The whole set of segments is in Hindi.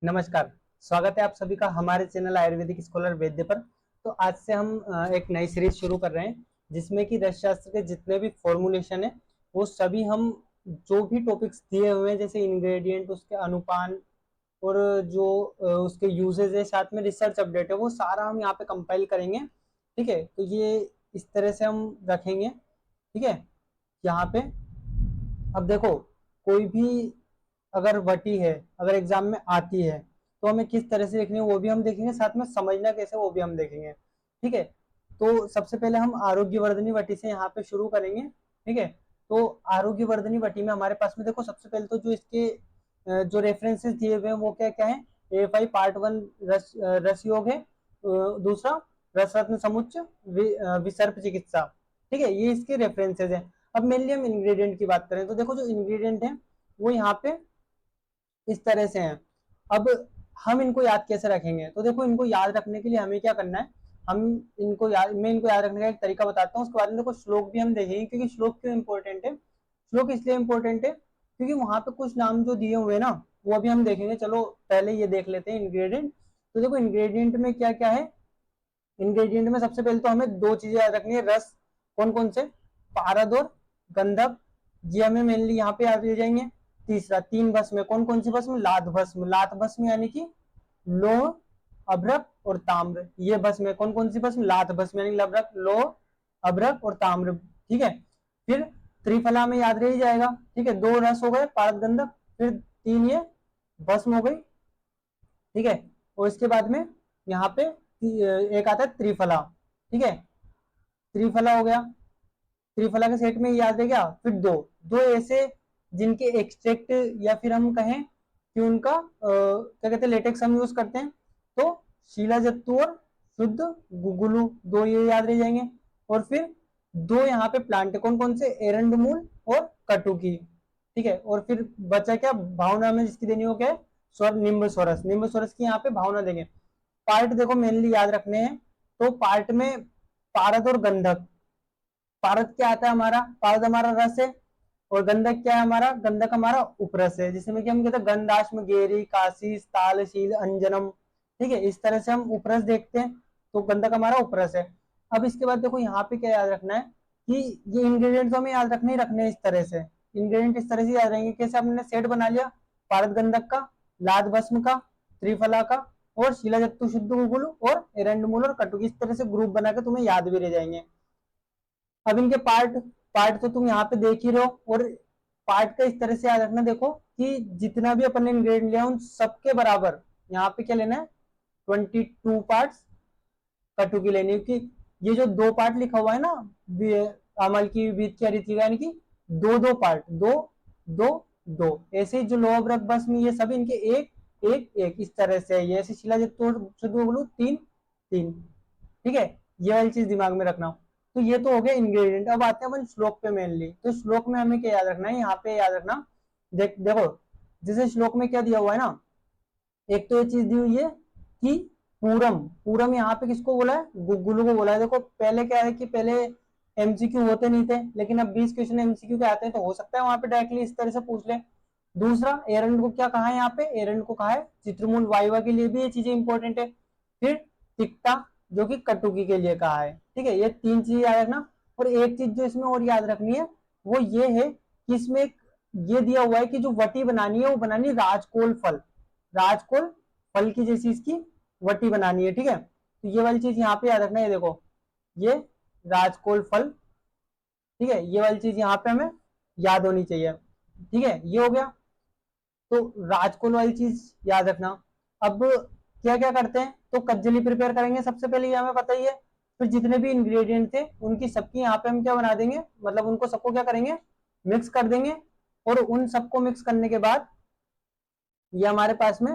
नमस्कार। स्वागत है आप सभी का हमारे चैनल आयुर्वेदिक स्कॉलर वैद्य पर। तो आज से हम एक नई सीरीज शुरू कर रहे हैं जिसमें कि रस शास्त्र के जितने भी फॉर्मुलेशन है वो सभी हम जो भी टॉपिक्स दिए हुए हैं जैसे इंग्रेडिएंट, उसके अनुपान और जो उसके यूजेज है, साथ में रिसर्च अपडेट है, वो सारा हम यहाँ पे कंपाइल करेंगे। ठीक है, तो ये इस तरह से हम रखेंगे। ठीक है, यहाँ पे अब देखो, कोई भी अगर वटी है, अगर एग्जाम में आती है तो हमें किस तरह से देखनी है वो भी हम देखेंगे, साथ में समझना कैसे वो भी हम देखेंगे। ठीक है, तो सबसे पहले हम आरोग्यवर्धनी वटी से यहाँ पे शुरू करेंगे। ठीक है, तो आरोग्यवर्धनी वटी में हमारे पास में देखो, सबसे पहले तो जो इसके जो रेफरेंसेस दिए हुए हैं वो क्या क्या है। A5 पार्ट 1 रस योग है, दूसरा रस रत्न समुच्च विसर्प चिकित्सा। ठीक है, ये इसके रेफरेंसेज है। अब मेनली हम इंग्रेडिएंट की बात करें तो देखो, जो इंग्रेडिएंट है वो यहाँ पे इस तरह से हैं। अब हम इनको याद कैसे रखेंगे, तो देखो, इनको याद रखने के लिए हमें क्या करना है, हम मैं इनको याद रखने का एक तरीका बताता हूँ। उसके बाद में देखो, श्लोक भी हम देखेंगे, क्योंकि श्लोक क्यों इंपॉर्टेंट है। श्लोक इसलिए इंपॉर्टेंट है क्योंकि वहां पे कुछ नाम जो दिए हुए हैं ना वो अभी हम देखेंगे। चलो पहले ये देख लेते हैं इंग्रेडिएंट। तो देखो, इंग्रेडिएंट में क्या क्या है। इंग्रेडिएंट में सबसे पहले तो हमें दो चीजें याद रखनी है। रस कौन कौन से, पारद और गंधक, ये हमें मेनली यहाँ पे याद रह जाएंगे। तीसरा, तीन भस्म, कौन कौन सी भस्म, लात भस्म। लात भस्म यानी कि लोह, अभ्रक और ताम्र। ये भस्म है, कौन कौन सी भस्म, लात भस्म यानी अभ्रक, लोह, अभ्रक और ताम्र। ठीक है, फिर त्रिफला में याद रह जाएगा। ठीक है, दो रस हो गए, पारद गंधक, फिर तीन ये भस्म हो गई। ठीक है, और इसके बाद में यहाँ पे एक आता है त्रिफला। ठीक है, त्रिफला हो गया। त्रिफला के सेट में याद है क्या, फिर दो दो ऐसे जिनके एक्सट्रैक्ट या फिर हम कहें कि उनका क्या कहते हैं, लेटेक्स हम यूज करते हैं। तो शीलाजत्तू और शुद्ध गुगुलू, दो ये याद रह जाएंगे। और फिर दो यहाँ पे प्लांट, कौन कौन से, एरंडमूल और कटुकी। ठीक है, और फिर बचा क्या, भावना में जिसकी देनी हो क्या है, स्वर निम्ब स्वरस। निम्ब स्वरस की यहाँ पे भावना देंगे। पार्ट देखो मेनली याद रखने हैं। तो पार्ट में पारद और गंधक। पारद क्या आता है हमारा, पारद हमारा रस है। और गंधक क्या है हमारा, गंधक हमारा उपरस है, जिसमें कि हम कहते हैं गंधाश्म गेरी काशी तालशील अंजनम। ठीक है, इस तरह से हम उपरस देखते हैं। तो गंधक हमारा उपरस है। अब इसके बाद देखो, यहाँ पे क्या याद रखना है कि ये इंग्रेडिएंट्स हमें याद रखने ही रखने हैं इस तरह से। इंग्रेडिएंट इस तरह से याद रहेंगे, कैसे हमने सेट बना लिया, पारद गंधक का, लाद भस्म का, त्रिफला का, और शिलाजत्तु शुद्ध गुगुल और एरंडमूल और कटुकी। इस तरह से ग्रुप बना के तुम्हें याद भी रह जाएंगे। अब इनके पार्ट पार्ट तो तुम यहाँ पे देख ही रहे हो। और पार्ट का इस तरह से याद रखना, देखो कि जितना भी अपन ने इंग्रेडिएंट लिया उन सबके बराबर यहाँ पे क्या लेना है, 22 पार्ट्स कटु की लेनी है। क्योंकि ये जो दो पार्ट लिखा हुआ है ना, अमल की विविध की रीति, यानी कि दो दो पार्ट, दो दो दो, ऐसे जो लोह अभ्रक भस्म, ये सब इनके एक एक एक इस तरह से है। ये ऐसे शिलाजित्तु तीन तीन। ठीक है, ये वाली चीज दिमाग में रखना। तो ये तो हो गया इंग्रेडिएंट। अब आते हैं अपन श्लोक पे मेनली। तो श्लोक में हमें क्या याद रखना है, यहाँ पे याद रखना, देखो, जैसे श्लोक में क्या दिया हुआ है ना, एक तो ये चीज दी हुई है कि पूरम। पूरम यहाँ पे किसको बोला है, गुगुलू को बोला है। देखो पहले क्या है कि पहले एमसीक्यू होते नहीं थे, लेकिन अब 20 क्वेश्चन एमसीक्यू के आते हैं, तो हो सकता है वहां पे डायरेक्टली इस तरह से पूछ ले। दूसरा, एरंड को क्या कहा है, यहाँ पे एरंड को कहा है चित्रमूल वाइवा के लिए भी ये चीजें इंपॉर्टेंट है। फिर तिक्ता, जो कि कटुकी के लिए कहा है। ठीक है, ये तीन चीज याद रखना। और एक चीज जो इसमें और याद रखनी है वो ये है कि इसमें ये दिया हुआ है कि जो वटी बनानी है वो बनानी है राजकोल फल, राजकोल फल की जैसी इसकी वटी बनानी है। ठीक है, तो ये वाली चीज यहाँ पे याद रखना है। देखो, ये राजकोल फल। ठीक है, ये वाली चीज यहाँ पे हमें याद होनी चाहिए। ठीक है, ये हो गया। तो राजकोल वाली चीज याद रखना। अब क्या क्या करते हैं, तो कज्जली प्रिपेयर करेंगे सबसे पहले, ये हमें पता ही है। फिर जितने भी इंग्रेडिएंट थे उनकी सबकी यहाँ पे हम क्या बना देंगे, मतलब उनको सबको क्या करेंगे, मिक्स कर देंगे। और उन सबको मिक्स करने के बाद ये हमारे पास में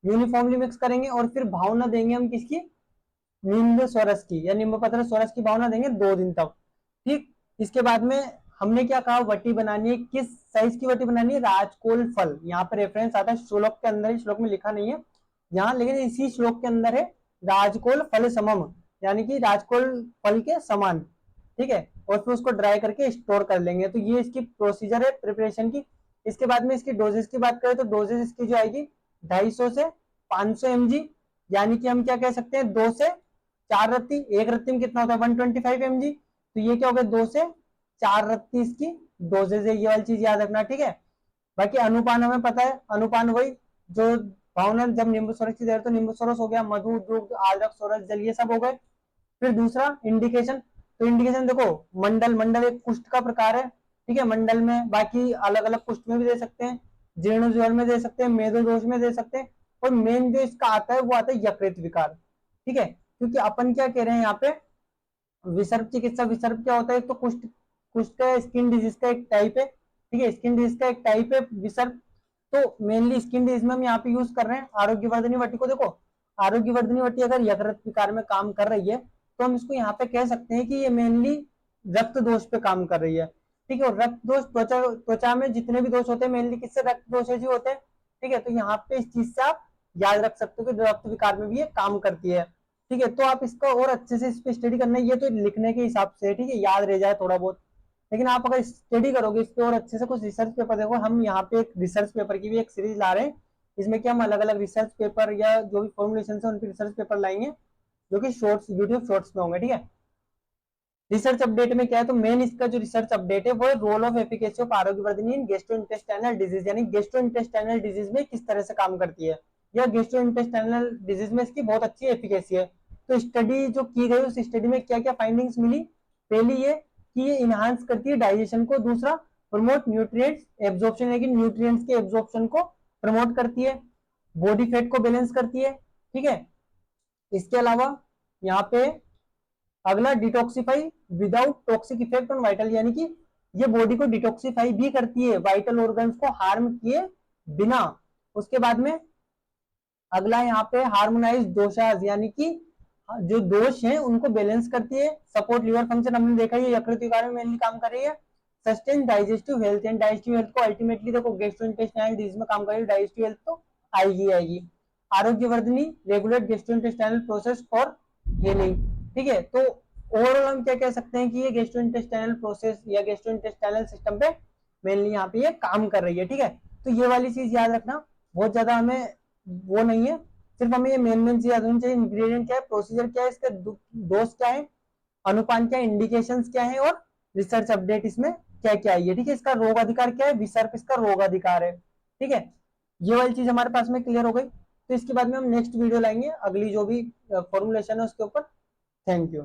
यूनिफॉर्मली मिक्स करेंगे। और फिर भावना देंगे हम किसकी, निम्ब स्वरस की या निम्ब पत्र स्वरस की भावना देंगे 2 दिन तक। ठीक, इसके बाद में हमने क्या कहा, वटी बनानी है, किस साइज की वटी बनानी है, राजकोल फल। यहाँ पे रेफरेंस आता है श्लोक के अंदर ही, श्लोक में लिखा नहीं है यहाँ, लेकिन इसी श्लोक के अंदर है राजकोल फल समम, यानी कि राजकोल फल के समान। ठीक है, और फिर उसको ड्राई करके स्टोर कर लेंगे। तो ये इसकी प्रोसीजर है प्रिपरेशन की। इसके बाद में इसकी डोजेस की बात करें तो डोजेस इसकी जो आएगी 250 से 500 mg, यानी कि हम क्या कह सकते हैं 2 से 4 रत्ती। एक रत्ती में कितना होता है 125 mg, तो ये क्या हो गया 2 से 4 रत्ती इसकी डोजेज है। ये वाली चीज याद रखना, ठीक है। बाकी अनुपान हमें पता है, अनुपान वही जो भावना, जब नींबू सोरस की जरूरत तो नींबू सोरस हो गया, मधु दुग्ध आद्रक सोरस जल ये सब हो गए। फिर दूसरा इंडिकेशन, तो इंडिकेशन देखो मंडल, मंडल एक कुष्ठ का प्रकार है, ठीक है, मंडल में बाकी अलग अलग कुष्ठ में भी दे सकते हैं, जीर्ण ज्वर में दे सकते हैं, मेदो दोष में दे सकते हैं, और मेन जो इसका आता है वो आता है यकृत विकार, ठीक है। क्योंकि अपन क्या कह रहे हैं यहाँ पे विसर्प चिकित्सा, विसर्प क्या होता है, एक तो कुष्ठ, कुष्ठ का स्किन डिजीज का एक टाइप है, ठीक है, स्किन डिजीज का एक टाइप है विसर्प। तो मेनली स्किन डिजीज में हम यहाँ पे यूज कर रहे हैं आरोग्यवर्धनी वटी को। देखो आरोग्यवर्धनी वटी अगर यकृत विकार में काम कर रही है तो हम इसको यहाँ पे कह सकते हैं कि ये मेनली रक्त दोष पे काम कर रही है, ठीक है। और रक्त दोष त्वचा, त्वचा में जितने भी दोष होते हैं मेनली किससे रक्त दोष ही होते हैं, ठीक है। तो यहाँ पे इस चीज से आप याद रख सकते हो कि रक्त विकार में भी ये काम करती है, ठीक है। तो आप इसका और अच्छे से इस पे स्टडी करना है, ये तो लिखने के हिसाब से, ठीक है, याद रह जाए थोड़ा बहुत, लेकिन आप अगर स्टडी करोगे इस पे और अच्छे से कुछ रिसर्च पेपर देखो, हम यहाँ पे एक रिसर्च पेपर की भी एक सीरीज ला रहे हैं, इसमें कि हम अलग अलग रिसर्च पेपर या जो भी फॉर्मुलेशन है उनके रिसर्च पेपर लाएंगे जो कि शॉर्ट्स, यूट्यूब शॉर्ट्स में होंगे, ठीक है। रिसर्च अपडेट में क्या है, तो मेन इसका जो रिसर्च अपडेट है वो है role of efficacy of Arogyavardhini in gastrointestinal disease, यानी गैस्ट्रोइंटेस्टाइनल डिजीज में किस तरह से काम करती है, या गैस्ट्रोइंटेस्टाइनल डिजीज में इसकी बहुत अच्छी एफिकेसी है। तो स्टडी जो की गई उस स्टडी में क्या क्या फाइंडिंग्स मिली, पहली ये कि ये इनहांस करती है डाइजेशन को, दूसरा प्रमोट न्यूट्रिएंट्स एब्जॉर्प्शन, यानी न्यूट्रिएंट्स के एब्जॉर्प्शन को प्रमोट करती है, बॉडी फैट को बैलेंस करती है, ठीक है। इसके अलावा यहाँ पे अगला detoxify without toxic effect on vital, यानी कि ये बॉडी को डिटॉक्सिफाई भी करती है वाइटल ऑर्गन्स को हार्म किए बिना। उसके बाद में अगला यहाँ पे हार्मोनाइज दोषाज, यानी कि जो दोष हैं उनको बैलेंस करती है, सपोर्ट लिवर फंक्शन हमने देखा है यकृत विकार में मेनली काम कर रही है, sustain digestive health, and digestive health को अल्टीमेटली देखो गैस्ट्रोइंटेस्टाइनल डिजीज में काम कर रही है, डाइजेस्टिव हेल्थ तो आएगी आएगी। Arogyavardhini regulate gastrointestinal process for healing, ठीक है। तो ओवरऑल हम क्या कह सकते हैं कि ये गैस्ट्रोइंटेस्टाइनल प्रोसेस या गैस्ट्रोइंटेस्टाइनल सिस्टम पे मेनली यहाँ पे ये काम कर रही है, ठीक है। तो ये वाली चीज याद रखना, बहुत ज्यादा हमें वो नहीं है, सिर्फ हमें ये मेन चीज याद होनी चाहिए, इंग्रेडिएंट क्या है, प्रोसीजर क्या है, इसके डोज क्या है, अनुपान क्या है, इंडिकेशंस क्या है, और रिसर्च अपडेट इसमें क्या क्या है, ठीक है। इसका रोग अधिकार क्या है, विसर्प इसका रोग अधिकार है, ठीक है। ये वाली चीज हमारे पास में क्लियर हो गई। तो इसके बाद में हम नेक्स्ट वीडियो लाएंगे अगली जो भी फॉर्मुलेशन है उसके ऊपर। Thank you.